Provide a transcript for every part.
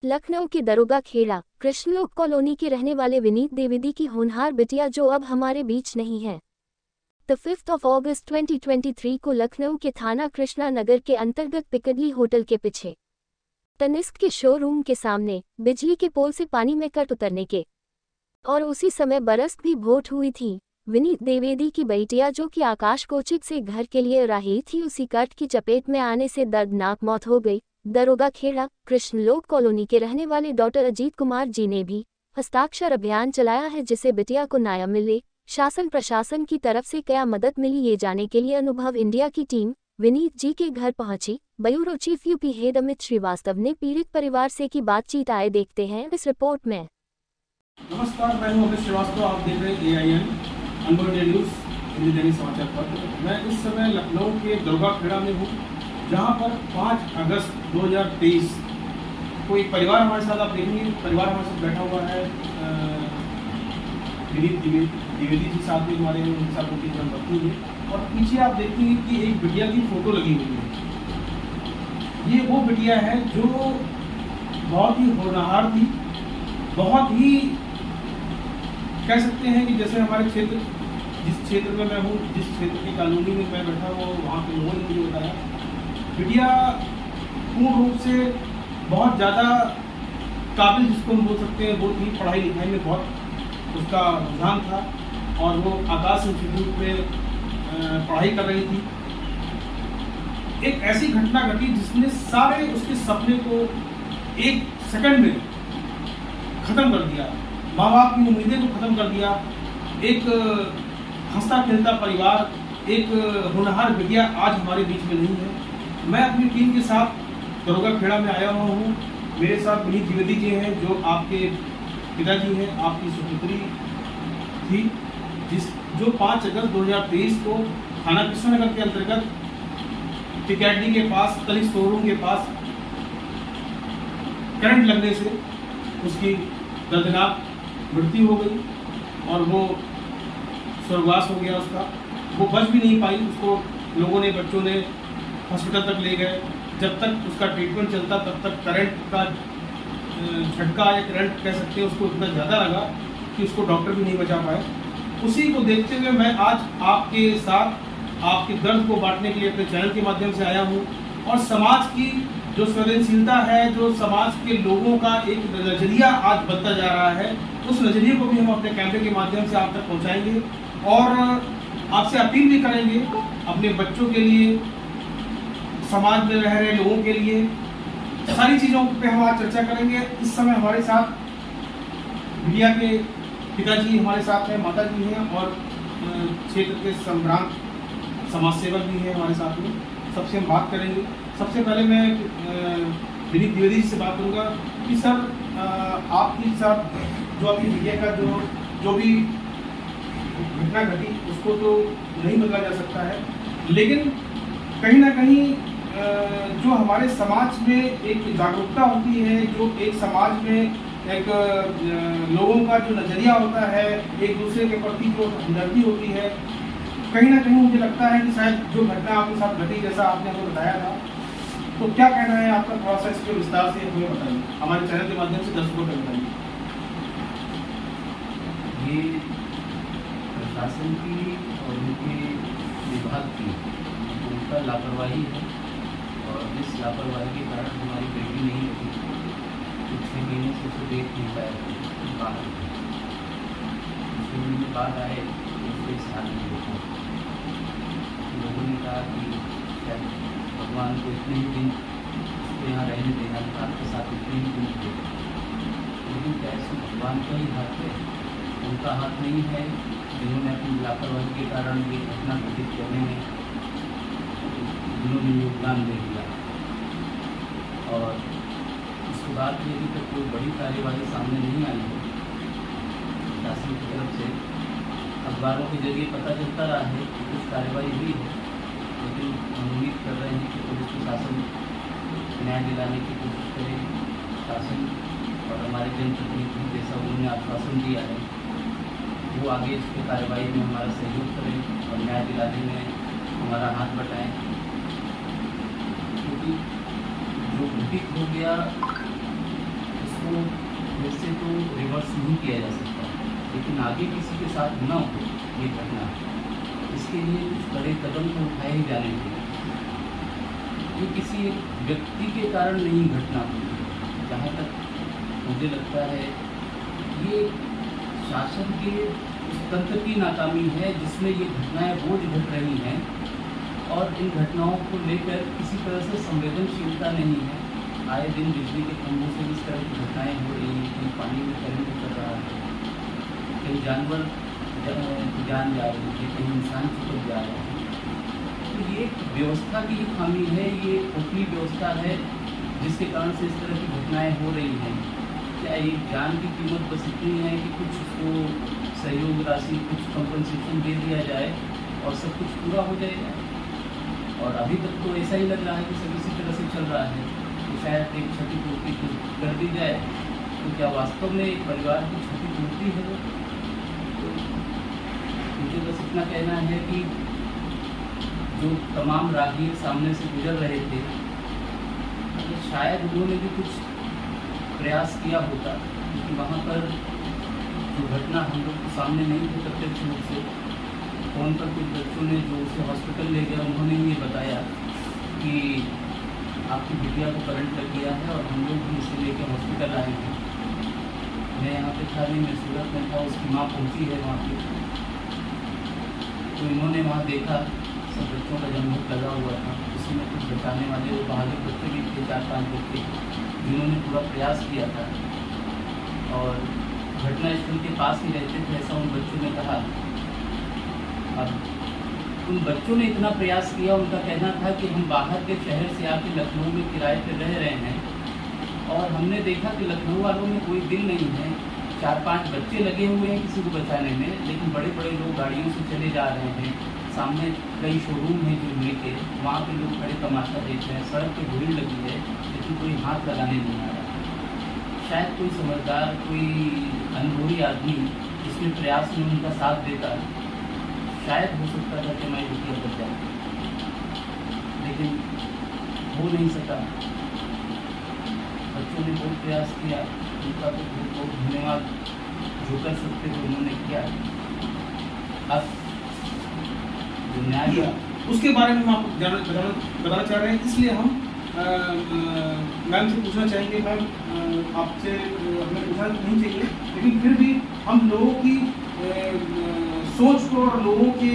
लखनऊ के दरोगा खेड़ा कृष्णलोक कॉलोनी के रहने वाले विनीत द्विवेदी की होनहार बिटिया जो अब हमारे बीच नहीं है। 5 अगस्त 2023 को लखनऊ के थाना कृष्णा नगर के अंतर्गत पिकडली होटल के पीछे तनिष्क के शोरूम के सामने बिजली के पोल से पानी में कट उतरने के और उसी समय बरस भी भोट हुई थी। विनीत द्विवेदी की बेटिया जो कि आकाश कोचित से घर के लिए रही थी, उसी कट की चपेट में आने से दर्दनाक मौत हो गई। दरोगा खेड़ा कृष्णलोक कॉलोनी के रहने वाले डॉक्टर अजीत कुमार जी ने भी हस्ताक्षर अभियान चलाया है, जिससे बिटिया को न्याय मिले। शासन प्रशासन की तरफ से क्या मदद मिली ये जाने के लिए अनुभव इंडिया की टीम विनीत जी के घर पहुंची। Bureau chief UP head Amit Srivastava ने पीड़ित परिवार से की बातचीत आए देखते हैं इस रिपोर्ट में। नमस्कार, मैं हूं अमित श्रीवास्तव। आप देख रहे हैं AIN अनवर न्यूज हिंदी दैनिक समाचार पत्र। मैं इस समय लखनऊ के दरोगा खेड़ा में हूं, जहां पर 5 अगस्त 2023 को एक परिवार हमारे साथ, आप देखेंगे परिवार हमारे साथ बैठा हुआ है। विनीत द्विवेदी जी साथ में हमारे, उनके साथ उनकी धर्मपत्नी है और पीछे आप देखेंगे कि एक बिटिया की फोटो लगी हुई है। ये वो बिटिया है जो बहुत ही होनहार थी, बहुत ही कह सकते हैं कि जैसे हमारे क्षेत्र, जिस क्षेत्र में मैं हूँ, जिस क्षेत्र की कॉलोनी में मैं बैठा हूँ, वहाँ के लोगों ने मुझे बताया बिटिया पूर्ण रूप से बहुत ज़्यादा काबिल, जिसको हम बोल सकते हैं, वो थी। पढ़ाई लिखाई में बहुत उसका रुझान था और वो आकाश इंस्टीट्यूट में पढ़ाई कर रही थी। एक ऐसी घटना घटी जिसने सारे उसके सपने को 1 सेकंड में खत्म कर दिया, माँ बाप की उम्मीदें को खत्म कर दिया। एक हंसता खेलता परिवार, एक होनहार बिटिया आज हमारे बीच में नहीं है। मैं अपनी टीम के साथ दरोगा खेड़ा में आया हुआ हूँ। मेरे साथ विनीत द्विवेदी जी हैं, जो आपके पिताजी हैं, आपकी सुपुत्री थी, जो 5 अगस्त 2023 को थाना कृष्णनगर के अंतर्गत पिकैडली के पास तनिष्क शोरूम के पास करंट लगने से उसकी दर्दनाक मृत्यु हो गई और वो स्वर्गवास हो गया उसका। वो बच भी नहीं पाई, उसको लोगों ने, बच्चों ने हॉस्पिटल तक ले गए। जब तक उसका ट्रीटमेंट चलता तब तक करंट का झटका या करंट कह सकते हैं उसको इतना ज़्यादा लगा कि उसको डॉक्टर भी नहीं बचा पाए। उसी को देखते हुए मैं आज आपके साथ आपके दर्द को बांटने के लिए अपने चैनल के माध्यम से आया हूँ और समाज की जो संवेदनशीलता है, जो समाज के लोगों का एक नजरिया आज बनता जा रहा है, उस नजरिए को भी हम अपने कैमरे के माध्यम से आप तक पहुंचाएंगे और आपसे अपील भी करेंगे अपने बच्चों के लिए, समाज में रह रहे लोगों के लिए। सारी चीज़ों पे हम आज चर्चा करेंगे। इस समय हमारे साथ बिटिया के पिताजी हमारे साथ हैं, माता जी हैं और क्षेत्र के संग्राम समाज सेवक भी हैं हमारे साथ में। सबसे हम बात करेंगे। सबसे पहले मैं विनीत द्विवेदी जी से बात करूंगा कि सर, आपके साथ जो आपकी बिटिया का जो भी घटना घटी उसको तो नहीं बदला जा सकता है, लेकिन कहीं ना कहीं जो हमारे समाज में एक जागरूकता होती है, जो एक समाज में एक लोगों का जो नज़रिया होता है, एक दूसरे के प्रति जो हमदर्दी होती है, कहीं ना कहीं मुझे लगता है कि शायद जो घटना आपके साथ घटी, जैसा आपने हमें बताया था, तो क्या कहना है आपका, थोड़ा सा इसके विस्तार से हमें बताइए, हमारे चैनल के माध्यम से दर्शकों को बताइए। ये प्रशासन की और उनके विभाग की उनका लापरवाही है और इस लापरवाही के कारण हमारी बेटी नहीं हुई। कुछ 6 महीने से उसे देख नहीं पाया बाहर। 6 महीने बाद आए उसके स्थान में देखा। लोगों ने कहा कि भगवान को इतने ही दिन उसको यहाँ रहने देना था, आपके साथ इतने ही दिन थे, लेकिन कैसे भगवान का ही हाथ है, उनका हाथ नहीं है जिन्होंने अपनी लापरवाही के कारण ये घटना घटित करने में उन्होंने योगदान दे दिया। और उसके बाद भी अभी तक कोई बड़ी कार्यवाही सामने नहीं आई है शासन की तरफ से। अखबारों के जरिए पता चलता रहा है कि कुछ कार्यवाही हुई है, लेकिन हम उम्मीद कर रहे हैं कि पुलिस प्रशासन न्याय दिलाने की कोशिश करेगी। शासन और हमारे जनप्रतिनिधि जैसा उन्होंने आश्वासन दिया है, वो आगे इस पर कार्रवाई में हमारा सहयोग करें और न्याय दिलाने में हमारा हाथ बटाएं। क्योंकि जो घटित हो गया उसको वैसे तो रिवर्स नहीं किया जा सकता, लेकिन आगे किसी के साथ न हो ये घटना, इसके लिए कुछ बड़े कदम तो उठाए ही जाने चाहिए। ये किसी एक व्यक्ति के कारण नहीं घटना हुई, जहाँ तक मुझे लगता है ये शासन के उस तंत्र की नाकामी है जिसमें ये घटनाएं रोज घट रही हैं, और इन घटनाओं को लेकर किसी तरह से संवेदनशीलता नहीं है। आए दिन बिजली के खंभों से इस तरह की घटनाएं हो रही हैं, कहीं पानी में करंट उतर रहा है, कहीं जानवर जान जा रही है, कहीं इंसान चिपक जा रहे हैं। तो ये व्यवस्था की ही खामी है, ये खोखली व्यवस्था है जिसके कारण से इस तरह की घटनाएं हो रही हैं। क्या एक जान की कीमत बस इतनी है कि कुछ उसको सहयोग राशि, कुछ कंपनसेशन दे दिया जाए और सब कुछ पूरा हो जाएगा? और अभी तक तो ऐसा ही लग रहा है कि सब इसी तरह से चल रहा है कि शायद एक क्षतिपूर्ति कर दी जाए, तो क्या वास्तव में एक परिवार की क्षतिपूर्ति है वो? तो मुझे बस इतना कहना है कि जो तमाम राहगीर सामने से गुजर रहे थे, तो शायद उन्होंने भी कुछ प्रयास किया होता, क्योंकि वहाँ पर जो घटना हम लोग के सामने नहीं थे प्रत्यक्ष रूप से, फ़ोन पर कुछ बच्चों ने जो उसे हॉस्पिटल ले गया, उन्होंने ये बताया कि आपकी बिटिया को करंट लग गया है और हम लोग भी इसे लेकर हॉस्पिटल आए हैं। मैं यहाँ पे था नहीं, मैं सूरत में था, उसकी माँ पहुँची है वहाँ पे, तो इन्होंने वहाँ देखा सब बच्चों का जमघट लगा हुआ था, उसी में कुछ बचाने वाले वो बहादुर बच्चे भी थे, 4-5 बच्चे, जिन्होंने पूरा प्रयास किया था और घटनास्थल के पास ही रहते थे, ऐसा उन बच्चों ने कहा। अब उन बच्चों ने इतना प्रयास किया, उनका कहना था कि हम बाहर के शहर से आके लखनऊ में किराए पर रह रहे हैं और हमने देखा कि लखनऊ वालों में कोई दिल नहीं है, 4-5 बच्चे लगे हुए हैं किसी को बचाने में, लेकिन बड़े बड़े लोग गाड़ियों से चले जा रहे हैं, सामने कई शोरूम हैं जुड़ने के, वहाँ पे लोग खड़े तमाशा देख रहे हैं, सड़क पे भीड़ लगी है, लेकिन कोई हाथ लगाने नहीं आ रहा। शायद कोई समझदार, कोई अनुभवी आदमी इसमें प्रयास में उनका साथ देता, शायद हो सकता था कि मैं बिटिया बच जाऊँ, लेकिन हो नहीं सका। बच्चों ने बहुत प्रयास किया, उनका तो बहुत बहुत धन्यवाद, जो कर सकते थे उन्होंने किया। अब जो न्याय उसके बारे में हम आपको बताना चाह रहे हैं, इसलिए हम मैम से पूछना चाहेंगे। मैम आपसे हमें पूछना नहीं चाहिए, लेकिन फिर भी हम लोगों की सोच को और लोगों के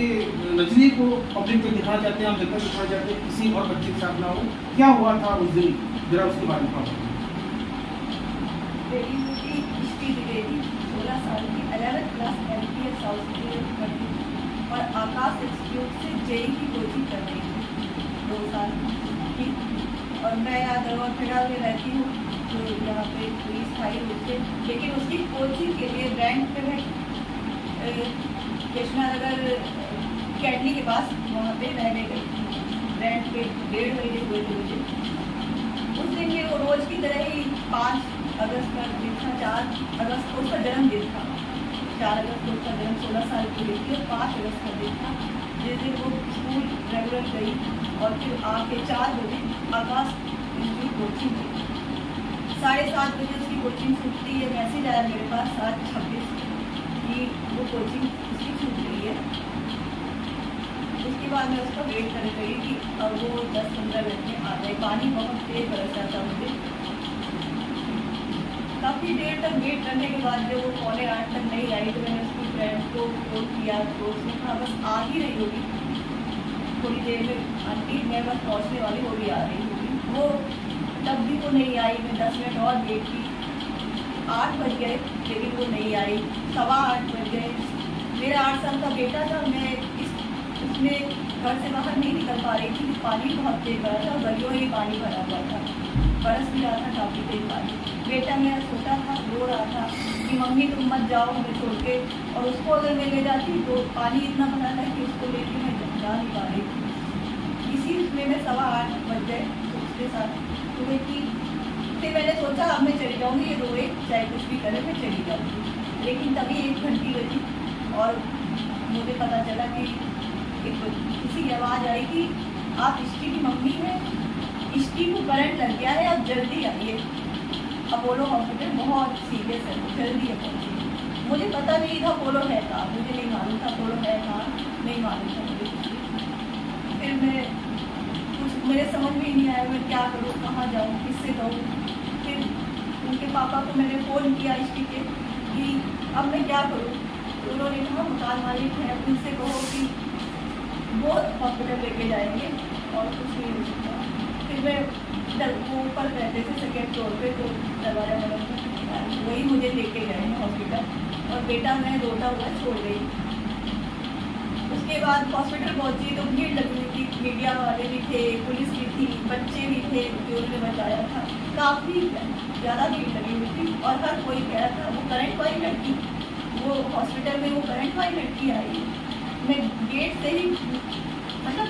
नजरिए को पब्लिक को दिखाना चाहते हैं, हम जनता को दिखाना चाहते हैं, किसी और बच्चे के साथ ना हो। क्या हुआ था उस दिन, जरा उसके बारे में बताओ। बेटी की इष्टी द्विवेदी 16 साल की 11th क्लास LPS हाउस में पढ़ती और आकाश इंस्टीट्यूट से जेई की कोचिंग कर रही थी 2 साल की। और मैं यहाँ दरबार खेड़ा में रहती हूँ, जो यहाँ पे पूरी स्थायी रूप से, लेकिन उसकी कोचिंग के लिए रेंट पे मैं कृष्णा नगर अकेडमी के पास वहाँ पे रहने गई थी। रेंट पे 1.5 महीने हुए थे मुझे। उस दिन भी वो रोज़ की तरह ही 5 अगस्त का दिन था, 4 अगस्त को उसका जन्मदिन था। 4 अगस्त को उसका जन्म 16 साल की हुई थी और 5 अगस्त का दिन था, जिस दिन वो स्कूल रेगुलर गई और फिर आके 4 बजे आकाश इंस्टीट्यूट कोचिंग गई। 7:30 बजे उसकी कोचिंग छूटती है, मैसेज आया मेरे पास 7:26 कि वो कोचिंग उसकी छूट गई है। उसके बाद मैं उसका वेट करने लगी कि अब वो 10-15 मिनट में आ जाए। पानी बहुत तेज बरस रहा था मुझे। काफ़ी देर तक वेट करने के बाद जब वो 7:45 तक नहीं आई तो मैंने उसकी फ्रेंड को फोन किया, तो उसने कहा बस आ ही रही होगी, थोड़ी देर में आंटी मैं बस पहुँचने वाली, वो भी आ रही होगी। वो तब भी वो नहीं आई। मैं 10 मिनट और वेट की। 8 बज गए लेकिन वो नहीं आई। 8:15 बज गए। मेरा 8 साल का बेटा था, मैं इसमें घर से बाहर नहीं निकल पा रही थी। पानी बहुत तेज भरा था, गलियों में पानी भरा हुआ था, बरस भी रहा था काफ़ी तेज पानी। बेटा मेरा छोटा था, रो रहा था कि मम्मी तुम मत जाओ मुझे छोड़ के, और उसको अगर मैं ले जाती तो पानी इतना भरा था कि उसको लेके मैं जा नहीं पा रही थी। इसी में 8:15 बज गए तो उसके साथ सुबह की। फिर मैंने सोचा अब मैं चली जाऊँगी, ये रोए चाहे कुछ भी करे मैं चली जाऊँगी। लेकिन तभी 1 घंटी बजी और मुझे पता चला कि किसी की आवाज़ आई कि आप इष्टी की मम्मी हैं, इष्टी को करंट लग गया है, आप जल्दी आइए। अपोलो हॉस्पिटल बहुत सीरियस है, जल्दी है पहुँची। मुझे पता नहीं था अपोलो है कहाँ, मुझे नहीं मालूम था अपोलो है कहाँ, नहीं मालूम था मुझे कुछ भी। फिर मैं कुछ मेरे समझ में ही नहीं आया मैं क्या करूँ, कहाँ जाऊँ, किससे कहूँ। फिर उनके पापा को मैंने फ़ोन किया इश्क के कि अब मैं क्या करूँ। तो उन्होंने कहा मकान मालिक है, उनसे कहो कि वो हॉस्पिटल लेके जाएंगे और कुछ नहीं हो सकता। फिर मैं वो ऊपर रहते थे सेकेंड फ्लोर पे, तो दरवाजा बंद, वही मुझे लेके गए हैं हॉस्पिटल और बेटा मैं रोता हुआ छोड़ गई। उसके बाद हॉस्पिटल पहुंची तो भीड़ लगी हुई थी, मीडिया वाले भी थे, पुलिस भी थी, बच्चे भी थे जो उन्होंने बताया था। काफ़ी ज़्यादा भीड़ लगी हुई थी और हर कोई कह रहा था वो करंट वाली लड़की, वो हॉस्पिटल में वो करंट वाली लड़की आई। मैं गेट से ही मतलब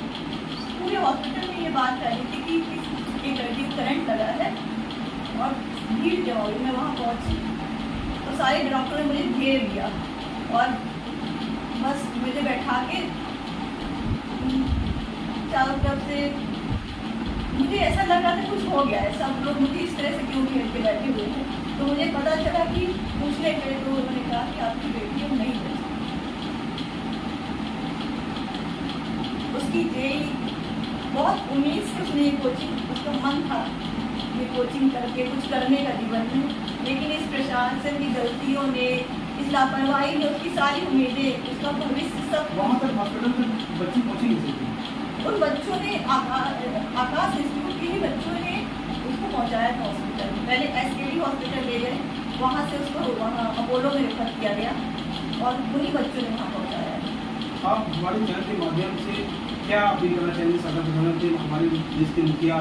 पूरे हॉस्पिटल में ये बात कर रही थी कि एक लड़की को करंट लगा है और भीड़ जमा हुई। मैं वहाँ पहुँची तो सारे डॉक्टरों ने मुझे घेर लिया और बस मुझे बैठा के चारों तरफ से मुझे ऐसा लगा था कुछ हो गया है, सब लोग मुझे इस तरह से क्यों घेर के बैठे हुए हैं। तो मुझे पता चला कि पूछने पे तो उन्होंने कहा कि आपकी बेटी अब नहीं बची। उसकी जेई बहुत उम्मीद से उसने ये कोचिंग, उसका मन था ये कोचिंग करके कुछ करने का जीवन में, लेकिन इस प्रशासन की गलतियों ने, इस लापरवाही ने उसकी सारी उम्मीदें, उसका भविष्य सब। वहाँ तक हॉस्पिटल में बच्ची पहुँची नहीं थी। उन बच्चों ने आकाश इंस्टीट्यूट के ही बच्चों ने उसको पहुँचाया था हॉस्पिटल। पहले SKD हॉस्पिटल ले गए, वहाँ से उसको वहाँ अपोलो में रेफर किया गया और उन्हीं बच्चों ने वहाँ पहुँचाया। आप हमारे चैनल के माध्यम से क्या अपील करना चाहेंगे सरकार प्रधानमंत्री हमारे देश के मुखिया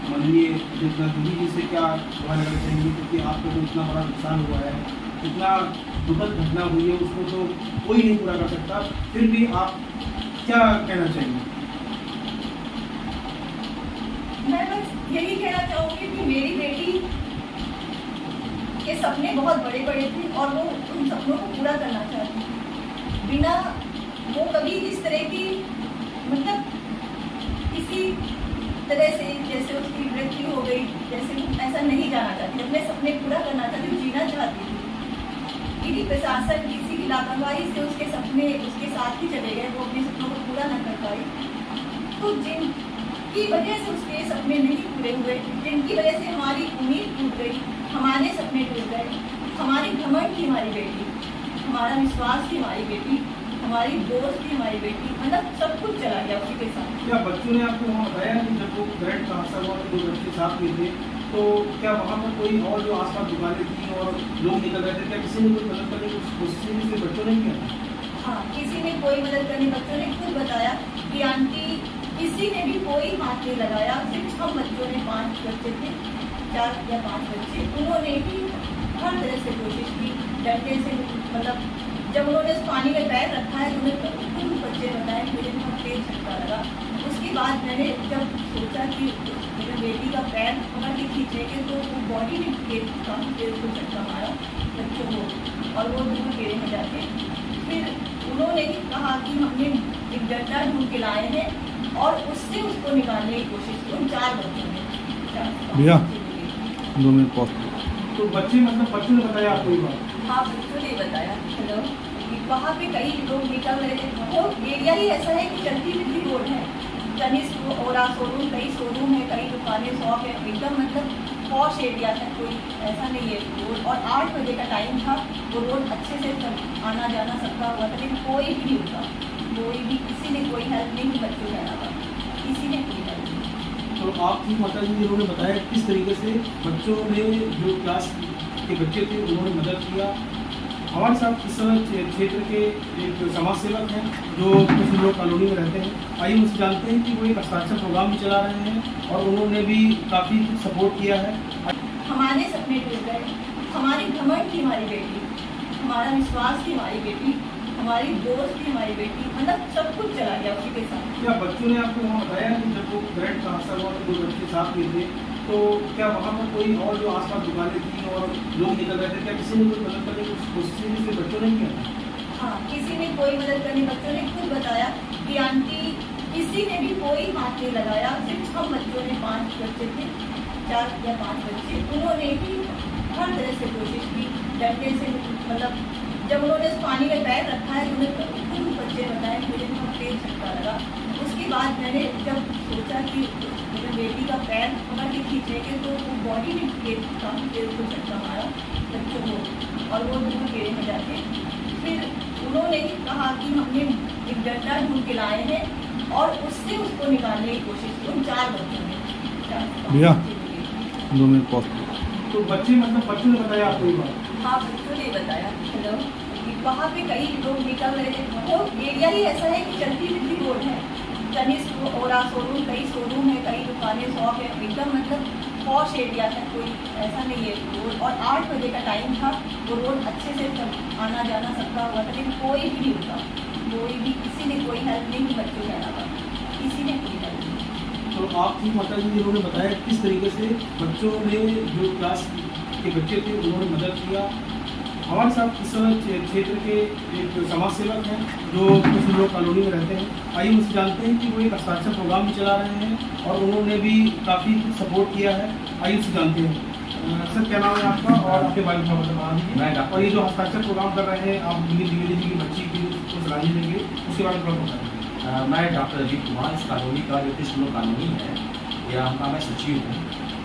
माननीय मोदी जी से क्या दुआ लगाना चाहेंगे, क्योंकि आपको तो इतना बड़ा नुकसान हुआ है, इतना दुखद घटना हुई है, उसको तो कोई नहीं पूरा कर सकता, फिर भी आप क्या कहना चाहेंगे? मैं बस यही कहना चाहूँगी कि मेरी बेटी के सपने बहुत बड़े बड़े थे और वो उन सपनों को पूरा करना चाहती थी। बिना वो कभी इस तरह की मतलब किसी तरह से जैसे उसकी मृत्यु हो गई, जैसे ऐसा नहीं जाना चाहती, अपने सपने पूरा करना चाहती, जीना चाहती थी। यदि प्रशासन किसी की लापरवाही से उसके सपने उसके साथ ही चले गए, वो अपने सपनों को पूरा न कर पाई, तो जिनकी वजह से उसके सपने नहीं पूरे हुए, जिनकी वजह से हमारी उम्मीद टूट गई, हमारे सपने टूट गए, हमारी घमंड थी हमारी बेटी, हमारा विश्वास थी हमारी बेटी, हमारी दोस्त थी हमारी बेटी, मतलब सब कुछ चला गया उसी के साथ। क्या बच्चों ने आपको वहाँ बताया कि जब वो करंट का हादसा हुआ तो 2 बच्चे साथ में थे, तो क्या वहाँ पर कोई और जो आसपास दुकानें थी और लोग निकल रहे थे, क्या किसी ने कोई मदद करने की कोशिश नहीं की, बच्चों ने किया? हाँ, किसी ने कोई मदद करनी, बच्चों ने खुद बताया कि आंटी किसी ने भी कोई हाथ नहीं लगाया, सिर्फ हम बच्चों ने 5 बच्चे थे, 4 या 5 बच्चे, उन्होंने ही हर तरह से कोशिश की डंडे से। मतलब जब उन्होंने उस पानी में पैर रखा है तो उन्हें खुद बच्चे बताए कि मुझे बहुत तेज झटका लगा। उसके बाद मैंने जब सोचा कि मेरे बेटी का पैर पकड़ के खींचेंगे तो वो बॉडी में काफ़ी तेज को झटका मारा बच्चों को और वो दूर गिरे में जाके। फिर उन्होंने ही कहा कि हमने एक डंडा ढूंढ के लाए हैं और उससे उसको निकालने की कोशिश की। उन 4 बच्चों ने भैया, भैया 2 मिनट पॉज। तो बच्चे मतलब बच्चों ने बताया आपको ये बात? हाँ, बच्चों ने बताया। हेलो, वहाँ पे कई लोग निकल रहे थे, वो एरिया ही ऐसा है कि चलती फिरती रोड है, कनिष्क ओरा शोरूम, कई शोरूम है, कई दुकानें, शॉप है, एकदम मतलब पॉश एरिया है, कोई ऐसा नहीं है रोड। और 8 बजे का टाइम था, वो रोड अच्छे से आना जाना सबका हुआ था, लेकिन कोई भी नहीं रुका, कोई भी, किसी ने कोई हेल्प नहीं की बच्चों के अलावा, किसी ने कोई हेल्प नहीं। तो आपकी माता जी जिन्होंने बताया किस तरीके से बच्चों ने जो क्लास के बच्चे थे उन्होंने मदद किया। हमारे साथ इस समय क्षेत्र के एक समाज सेवक हैं जो कुछ लोग कॉलोनी में रहते हैं, आइए उनसे जानते हैं कि वो एक हस्ताक्षर प्रोग्राम भी चला रहे हैं और उन्होंने भी काफ़ी सपोर्ट किया है। हमारे सपने टूट गए, हमारी घमंड थी हमारी बेटी, हमारा विश्वास थी हमारी बेटी, हमारी दोस्त थी हमारी बेटी, मतलब सब कुछ चला गया उसी के साथ। क्या बच्चों ने आपको वहाँ बताया कि जब वो करंट का हादसा हुआ तो 2 बच्चे साथ में थे, तो क्या वहाँ पर कोई और जो आसपास दुकानें थी और लोग निकल रहे थे, क्या किसी ने कोई मदद करने की कोशिश नहीं की, बच्चों ने किया? हाँ, किसी ने कोई मदद करनी, बच्चों ने खुद बताया कि आंटी किसी ने भी कोई हाथ नहीं लगाया, सिर्फ हम बच्चों ने 5 बच्चे थे, 4 या 5 बच्चे, उन्होंने ही हर तरह से कोशिश की, डंडे से, मतलब जब उन्होंने उस पानी में पैर रखा है, उन्हें खुद बच्चे बताए, मुझे बहुत तेज झटका लगा। उसके बाद मैंने जब सोचा कि मेरी बेटी का पैर पकड़ के खींचेंगे तो वो बॉडी में काफ़ी देर को झटका मारा बच्चों को, और वो दोनों गिरे हैं जाके। फिर उन्होंने कहा कि हमने एक डंडा ढूंढ के लाए हैं और उससे उसको निकालने की कोशिश की। उन 4 बच्चों ने भैया 2 मिनट पॉज। तो बच्चे मतलब बच्चों ने बताया आपको ये बात? हाँ, बच्चों ने बताया। हेलो, वहाँ पे कई लोग निकल रहे थे। वो एरिया ही ऐसा है कि चलती फिरती रोड है, तनिष्क ओरा शोरूम, कई शोरूम है, कई दुकानें, शॉप है, एकदम मतलब पॉश एरिया है, कोई ऐसा नहीं है रोड। और 8 बजे का टाइम था, वो रोड अच्छे से सब आना जाना सबका हुआ था, लेकिन कोई भी नहीं रुका, कोई भी, किसी ने कोई हेल्प नहीं की बच्चों के अलावा, किसी ने कोई हेल्प नहीं। तो आपकी माता जी जिन्होंने बताया किस तरीके से बच्चों ने, जो क्लास के बच्चे थे, उन्होंने मदद किया। हमारे साथ इस समय क्षेत्र के एक समाज सेवक हैं जो कुछ लोग कॉलोनी में रहते हैं। आइए उनसे जानते हैं कि वो एक हस्ताक्षर प्रोग्राम भी चला रहे हैं और उन्होंने भी काफ़ी सपोर्ट किया है। आइए उससे जानते हैं। सर, क्या नाम है आपका और आपके बारे में बता दीजिए। और ये जो हस्ताक्षर प्रोग्राम कर रहे हैं आप दिल्ली द्विवेदी जी की बच्ची की को सलामी देंगे, उसके बारे में थोड़ा बताएं। मैं डॉक्टर अजीत कुमार, इस कॉलोनी का जो कृष्ण कॉलोनी है, यहाँ का मैं सचिव हूँ।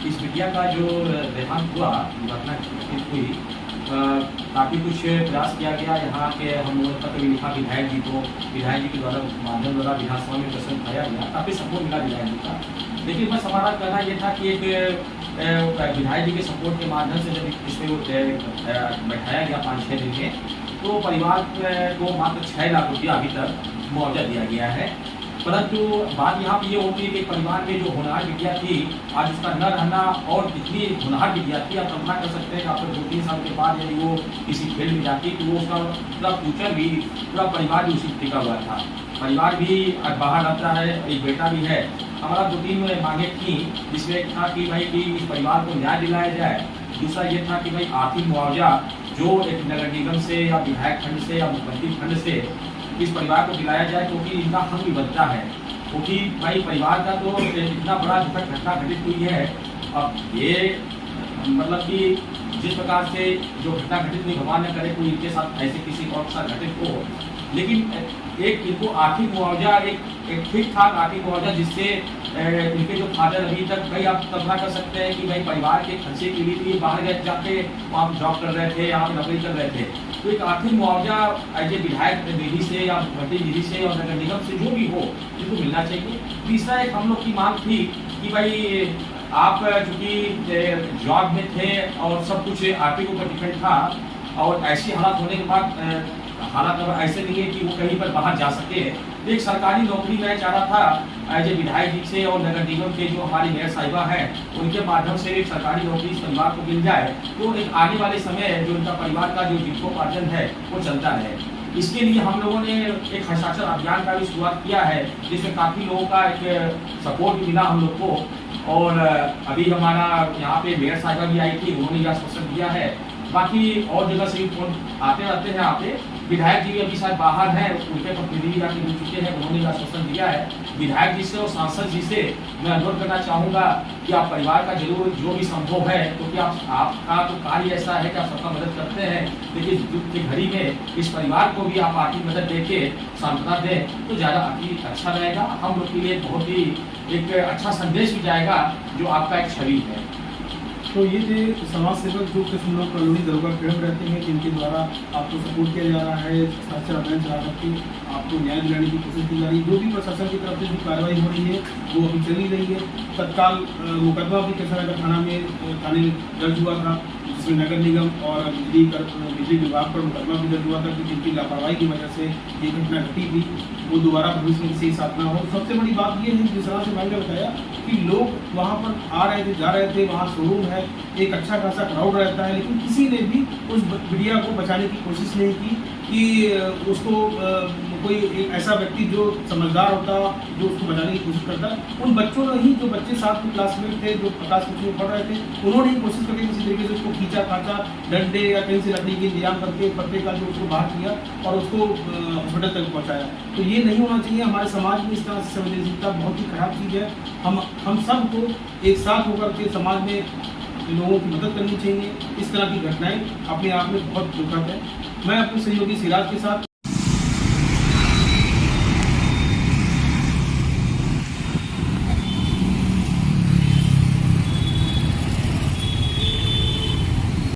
इस बिटिया का जो देहांत हुआ, घटना हुई, काफ़ी कुछ प्रयास किया गया। यहाँ के हम लोगों ने पत्र भी लिखा विधायक जी को, विधायक जी के द्वारा माध्यम द्वारा विधानसभा में प्रश्न उठाया गया, काफ़ी सपोर्ट मिला विधायक जी का। लेकिन बस हमारा कहना ये था कि एक विधायक जी के सपोर्ट के माध्यम से जब इसमें बैठाया गया 5-6 दिन में, तो परिवार को मात्र 6 लाख रुपया अभी तक मुआवजा दिया गया है। परंतु बात यहाँ पे ये होती है कि परिवार में जो होनहार बिटिया थी, आज उसका न रहना, और इतनी होनहार बिटिया थी, आप कल्पना कर सकते हैं कि आपको 2-3 साल के बाद यदि वो किसी फील्ड में जाती तो वो उसका पूरा फ्यूचर भी, पूरा परिवार भी उसी टिका हुआ था। परिवार भी बाहर रहता है, एक बेटा भी है। हमारा 2-3 मांगे थी, जिसमें एक था कि भाई कि इस परिवार को न्याय दिलाया जाए। दूसरा ये था कि भाई आर्थिक मुआवजा जो एक नगर निगम से या विधायक खंड से या मुख्यमंत्री खंड से इस परिवार को दिलाया जाए, क्योंकि इनका हक भी बनता है। क्योंकि भाई परिवार का तो इतना बड़ा दुखद घटना घटित हुई है। अब ये मतलब कि जिस प्रकार से जो घटना घटित हुई, भगवान न करे कोई इनके साथ ऐसे किसी और के साथ घटित हो, लेकिन एक इनको आर्थिक मुआवजा, एक ठीक ठाक आर्थिक मुआवजा, जिससे इनके जो फादर अभी तक, भाई आप कल्पना कर सकते हैं कि भाई परिवार के खर्चे के लिए ये बाहर गए, जाके वहाँ जॉब कर रहे थे, यहाँ नौकरी कर रहे थे। तो एक आर्थिक मुआवजा एज ए विधायक निधि से या मुख्यमंत्री निधि से और नगर निगम से जो भी हो, इनको मिलना चाहिए। तीसरा एक हम लोग की मांग थी कि भाई आप चूँकि जॉब में थे और सब कुछ आर्थिक ऊपर डिपेंड था, और ऐसी हालात होने के बाद, हालात अब ऐसे नहीं है कि वो कहीं पर बाहर जा सके। एक सरकारी नौकरी मैं चाह रहा था एज ए विधायक जी से और नगर निगम के जो हमारी मेयर साहिबा हैं, उनके माध्यम से एक सरकारी नौकरी इस परिवार को मिल जाए, तो एक आने वाले समय जो उनका परिवार का जो जीविकोपार्जन है वो चलता रहे। इसके लिए हम लोगों ने एक हस्ताक्षर अभियान का भी शुरुआत किया है, जिसमें काफ़ी लोगों का एक सपोर्ट मिला हम लोग को। और अभी हमारा यहाँ पे मेयर साहिबा भी आई थी, उन्होंने यह आश्वासन दिया है। बाकी और जगह से भी फोन आते रहते हैं यहाँ पे। विधायक जी भी अभी शायद बाहर हैं, उनके प्रतिनिधि भी आके मिल चुके हैं, उन्होंने आश्वासन दिया है। विधायक जी से और सांसद जी से मैं अनुरोध करना चाहूँगा कि आप परिवार का जरूर जो भी संभव है, क्योंकि आपका तो कार्य ऐसा है कि आप सबका मदद करते हैं, लेकिन दुख की घड़ी में इस परिवार को भी आप आर्थिक मदद देके सांत्वना दें तो ज़्यादा अच्छा रहेगा। हम लोग के लिए बहुत ही एक अच्छा संदेश भी जाएगा, जो आपका एक छवि है। तो ये थे समाज सेवक जो कृष्ण लोग कॉलोनी दरोगा खेड़ रहते हैं, जिनके द्वारा आपको सपोर्ट किया जा रहा है, हस्ताक्षर अभियान चला करके आपको न्याय दिलाने की कोशिश की जा रही है। जो भी प्रशासन की तरफ से जो कार्रवाई हो रही है वो अभी चली रही है। तत्काल मुकदमा भी कृष्णनगर थाने दर्ज हुआ था, जिसमें नगर निगम और बिजली विभाग पर मुकदमा भी दर्ज हुआ था कि जिनकी लापरवाही की वजह से ये घटना घटी थी, वो दोबारा भविष्य में किसी साथ ना हो। सबसे बड़ी बात ये है, जिस तरह से मैंने बताया कि लोग वहाँ पर आ रहे थे, जा रहे थे, वहाँ शोरूम है, एक अच्छा खासा क्राउड रहता है, लेकिन किसी ने भी उस बिटिया को बचाने की कोशिश नहीं की कि उसको कोई एक ऐसा व्यक्ति जो समझदार होता, जो उसको बचाने की कोशिश करता। उन बच्चों ने ही, जो बच्चे साथ में क्लासमेट थे, जो 50 बच्चे में पढ़ रहे थे, उन्होंने ही कोशिश करके किसी तरीके से उसको खींचा खाचा, डंडे या कहीं से लकड़ी के इंतजाम करके पत्ते का जो उसको बाहर किया और उसको हॉस्पिटल तक पहुँचाया। तो ये नहीं होना चाहिए। हमारे समाज में इस तरह से संवेदनशीलता बहुत ही खराब चीज़ है। हम सबको एक साथ होकर के समाज में लोगों की मदद करनी चाहिए। इस तरह की घटनाएं अपने आप में बहुत दुखद है। मैं अपने सहयोगी सिराज के साथ